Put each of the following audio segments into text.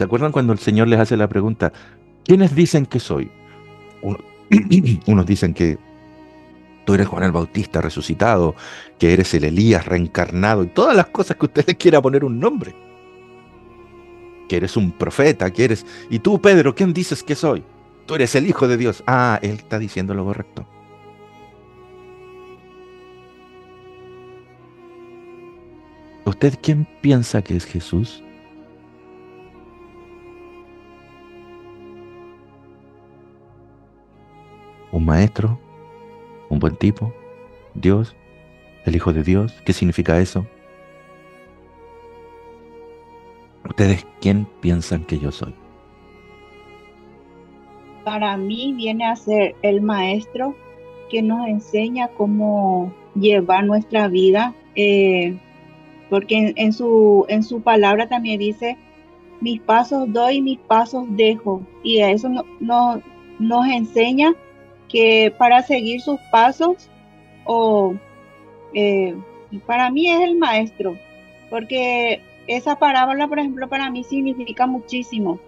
¿Se acuerdan cuando el Señor les hace la pregunta, ¿quiénes dicen que soy? Uno- Unos dicen que tú eres Juan el Bautista resucitado, que eres el Elías reencarnado y todas las cosas que usted le quiera poner un nombre, que eres un profeta, que eres... Y tú, Pedro, ¿quién dices que soy? Tú eres el Hijo de Dios. Ah, él está diciendo lo correcto. ¿Usted quién piensa que es Jesús? ¿Un maestro? ¿Un buen tipo? ¿Dios? ¿El Hijo de Dios? ¿Qué significa eso? ¿Ustedes quién piensan que yo soy? Para mí viene a ser el maestro que nos enseña cómo llevar nuestra vida, porque en su palabra también dice, mis pasos doy, mis pasos dejo, y a eso nos enseña que para seguir sus pasos, o eh, para mí es el maestro, porque esa parábola, por ejemplo, para mí significa muchísimo.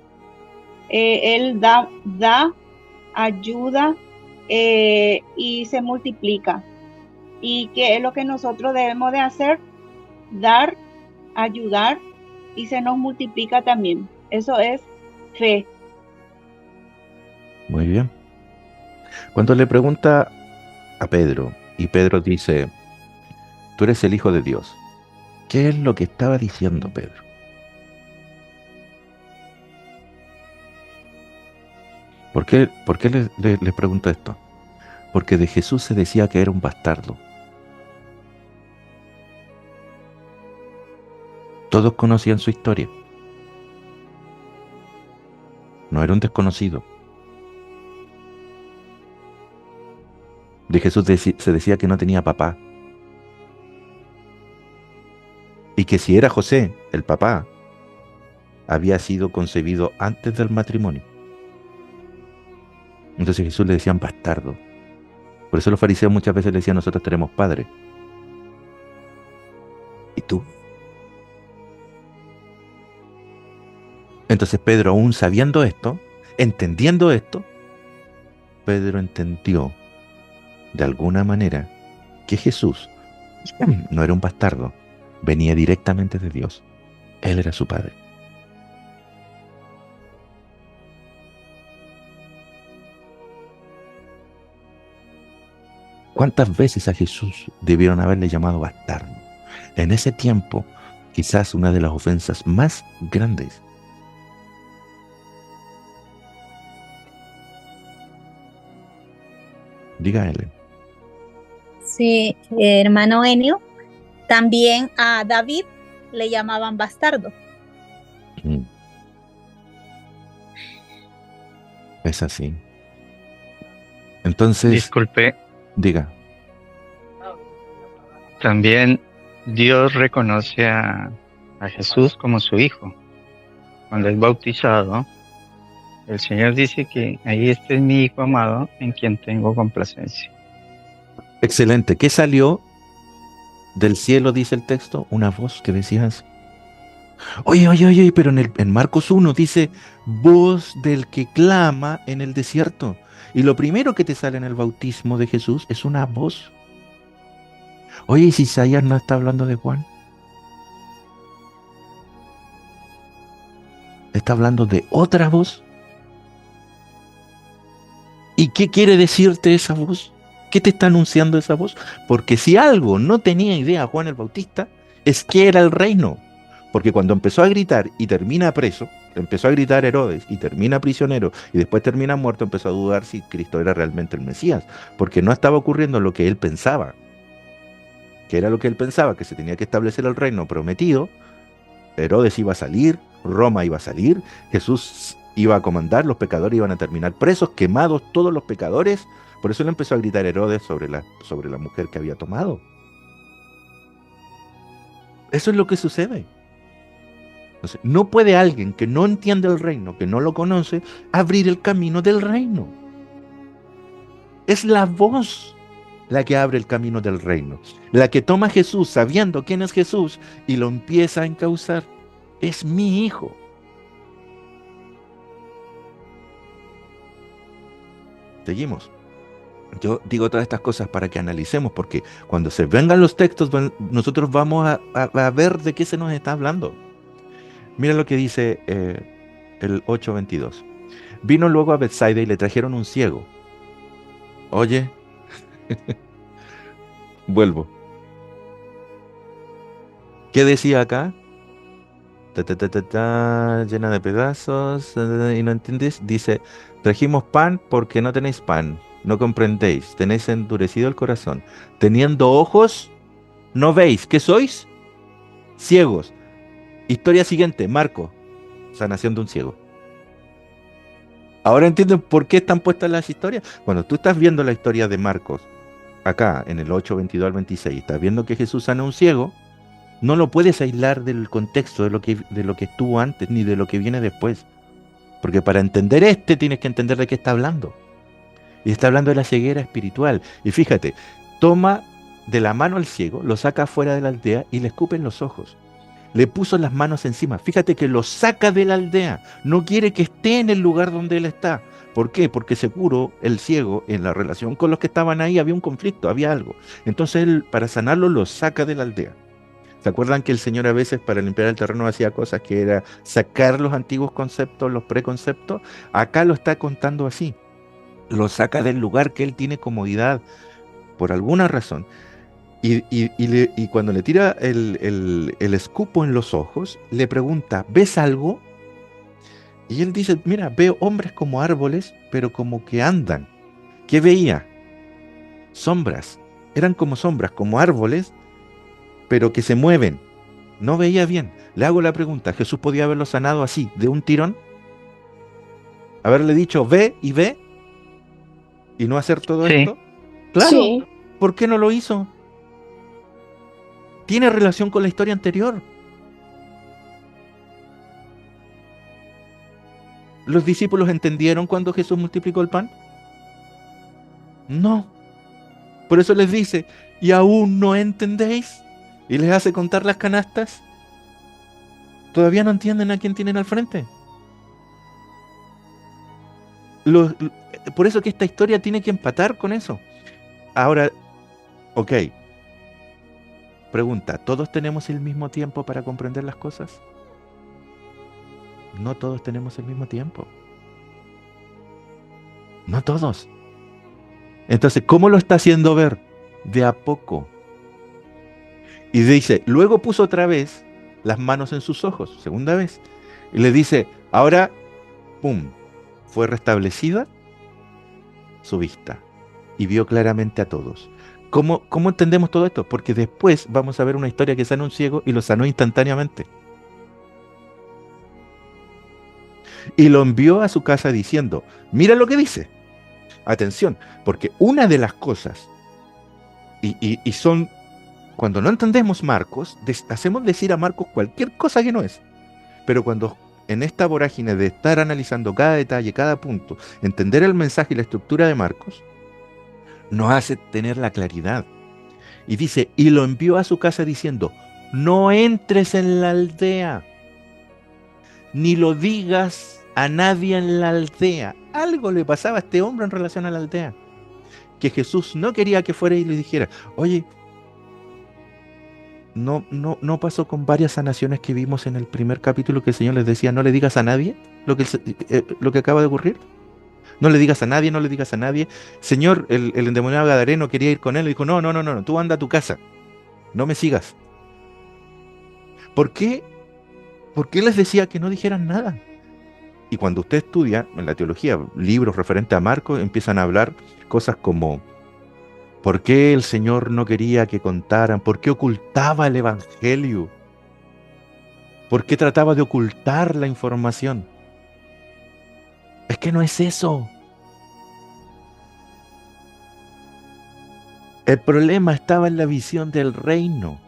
Él da ayuda, y se multiplica. ¿Y qué es lo que nosotros debemos de hacer? Dar, ayudar, y se nos multiplica también. Eso es fe. Muy bien. Cuando le pregunta a Pedro, y Pedro dice, tú eres el Hijo de Dios, ¿qué es lo que estaba diciendo Pedro? ¿Por qué les pregunto esto? Porque de Jesús se decía que era un bastardo. Todos conocían su historia. No era un desconocido. De Jesús se decía que no tenía papá. Y que si era José, el papá, había sido concebido antes del matrimonio. Entonces Jesús le decían bastardo. Por eso los fariseos muchas veces le decían, nosotros tenemos padre. ¿Y tú? Entonces Pedro, aún sabiendo esto, entendiendo esto, Pedro entendió de alguna manera que Jesús no era un bastardo, venía directamente de Dios. Él era su padre. ¿Cuántas veces a Jesús debieron haberle llamado bastardo? En ese tiempo, quizás una de las ofensas más grandes. Diga él. Sí, hermano Enio, también a David le llamaban bastardo. Mm, es así. Entonces, Disculpe, diga. también Dios reconoce a Jesús como su hijo. Cuando es bautizado, el Señor dice que ahí este es mi hijo amado en quien tengo complacencia. Excelente. ¿Qué salió del cielo, dice el texto? Una voz que decía así. Oye, oye, oye, pero en Marcos 1 dice, voz del que clama en el desierto. Y lo primero que te sale en el bautismo de Jesús es una voz. Oye, ¿y si Isaías no está hablando de Juan? Está hablando de otra voz. ¿Y qué quiere decirte esa voz? ¿Qué te está anunciando esa voz? Porque si algo no tenía idea Juan el Bautista, es que era el reino. Porque cuando empezó a gritar y termina preso, empezó a gritar Herodes y termina prisionero y después termina muerto, empezó a dudar si Cristo era realmente el Mesías. Porque no estaba ocurriendo lo que él pensaba. Que era lo que él pensaba, que se tenía que establecer el reino prometido. Herodes iba a salir, Roma iba a salir, Jesús iba a comandar, los pecadores iban a terminar presos, quemados todos los pecadores. Por eso él empezó a gritar Herodes sobre la mujer que había tomado. Eso es lo que sucede. Entonces, no puede alguien que no entiende el reino, que no lo conoce, abrir el camino del reino. Es la voz la que abre el camino del reino, la que toma a Jesús sabiendo quién es Jesús y lo empieza a encauzar. Es mi hijo. Seguimos. Yo digo todas estas cosas para que analicemos, porque cuando se vengan los textos, nosotros vamos a ver de qué se nos está hablando. Mira lo que dice el 8:22. Vino luego a Bethsaida y le trajeron un ciego. Oye, vuelvo. ¿Qué decía acá? Llena de pedazos, y no entendéis. Dice, trajimos pan porque no tenéis pan, no comprendéis, tenéis endurecido el corazón. Teniendo ojos, no veis. ¿Qué sois? Ciegos. Historia siguiente, Marcos, sanación de un ciego. Ahora entienden por qué están puestas las historias. Cuando tú estás viendo la historia de Marcos, acá en el 8:22 al 26, estás viendo que Jesús sana a un ciego, no lo puedes aislar del contexto de lo que estuvo antes ni de lo que viene después. Porque para entender tienes que entender de qué está hablando. Y está hablando de la ceguera espiritual. Y fíjate, toma de la mano al ciego, lo saca fuera de la aldea y le escupe en los ojos. Le puso las manos encima. Fíjate que lo saca de la aldea. No quiere que esté en el lugar donde él está. ¿Por qué? Porque seguro el ciego, en la relación con los que estaban ahí, había un conflicto, había algo. Entonces él, para sanarlo, lo saca de la aldea. ¿Se acuerdan que el Señor a veces para limpiar el terreno hacía cosas que era sacar los antiguos conceptos, los preconceptos? Acá lo está contando así. Lo saca del lugar que él tiene comodidad por alguna razón. Y cuando le tira el escupo en los ojos, le pregunta, ¿ves algo? Y él dice, mira, veo hombres como árboles, pero como que andan. ¿Qué veía? Sombras. Eran como sombras, como árboles, pero que se mueven. No veía bien. Le hago la pregunta, ¿Jesús podía haberlo sanado así, de un tirón? Haberle dicho, ve, y no hacer todo Sí. esto. Claro, Sí, ¿por qué no lo hizo? Tiene relación con la historia anterior. ¿Los discípulos entendieron cuando Jesús multiplicó el pan? No. Por eso les dice, ¿y aún no entendéis? Y les hace contar las canastas. Todavía no entienden a quién tienen al frente. Por eso que esta historia tiene que empatar con eso. Ahora, ok. Pregunta, ¿todos tenemos el mismo tiempo para comprender las cosas? No todos tenemos el mismo tiempo. No todos. Entonces, ¿cómo lo está haciendo ver? De a poco. Y dice, luego puso otra vez las manos en sus ojos, segunda vez. Y le dice, ahora, ¡pum!, fue restablecida su vista. Y vio claramente a todos. ¿Cómo entendemos todo esto? Porque después vamos a ver una historia que sana a un ciego y lo sanó instantáneamente. Y lo envió a su casa diciendo, mira lo que dice. Atención, porque una de las cosas, y son, cuando no entendemos Marcos, hacemos decir a Marcos cualquier cosa que no es. Pero cuando en esta vorágine de estar analizando cada detalle, cada punto, entender el mensaje y la estructura de Marcos, nos hace tener la claridad. Y dice, y lo envió a su casa diciendo, no entres en la aldea, ni lo digas a nadie en la aldea. Algo le pasaba a este hombre en relación a la aldea, que Jesús no quería que fuera y le dijera, oye, no pasó con varias sanaciones que vimos en el primer capítulo que el Señor les decía, no le digas a nadie lo que acaba de ocurrir. No le digas a nadie, no le digas a nadie. Señor, el endemoniado gadareno quería ir con él y dijo, no, tú anda a tu casa, no me sigas. ¿Por qué? ¿Por qué les decía que no dijeran nada? Y cuando usted estudia en la teología libros referentes a Marcos, empiezan a hablar cosas como ¿por qué el Señor no quería que contaran? ¿Por qué ocultaba el Evangelio? ¿Por qué trataba de ocultar la información? Es que no es eso. El problema estaba en la visión del reino.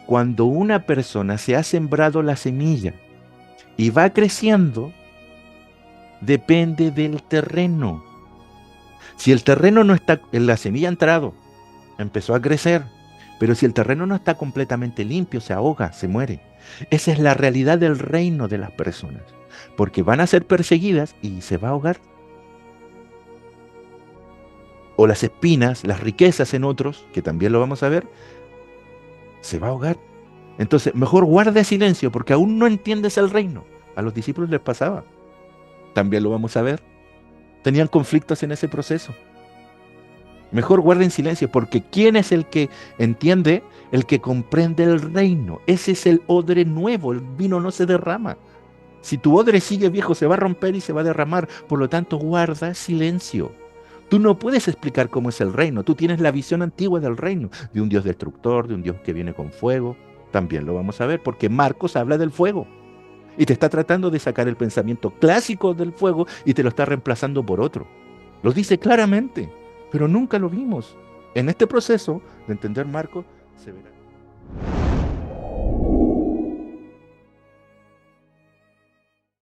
Cuando una persona se ha sembrado la semilla y va creciendo, depende del terreno. Si el terreno no está, la semilla ha entrado, empezó a crecer, pero si el terreno no está completamente limpio, se ahoga, se muere. Esa es la realidad del reino de las personas, porque van a ser perseguidas y se va a ahogar. o las espinas, las riquezas en otros, que también lo vamos a ver, se va a ahogar. Entonces, mejor guarda silencio porque aún no entiendes el reino. A los discípulos les pasaba. También lo vamos a ver. Tenían conflictos en ese proceso. Mejor guarden silencio porque ¿quién es el que entiende? El que comprende el reino. Ese es el odre nuevo. El vino no se derrama. Si tu odre sigue viejo, se va a romper y se va a derramar. Por lo tanto, guarda silencio. Tú no puedes explicar cómo es el reino. Tú tienes la visión antigua del reino, de un Dios destructor, de un Dios que viene con fuego. También lo vamos a ver, porque Marcos habla del fuego. Y te está tratando de sacar el pensamiento clásico del fuego y te lo está reemplazando por otro. Lo dice claramente, pero nunca lo vimos. En este proceso de entender Marcos, se verá.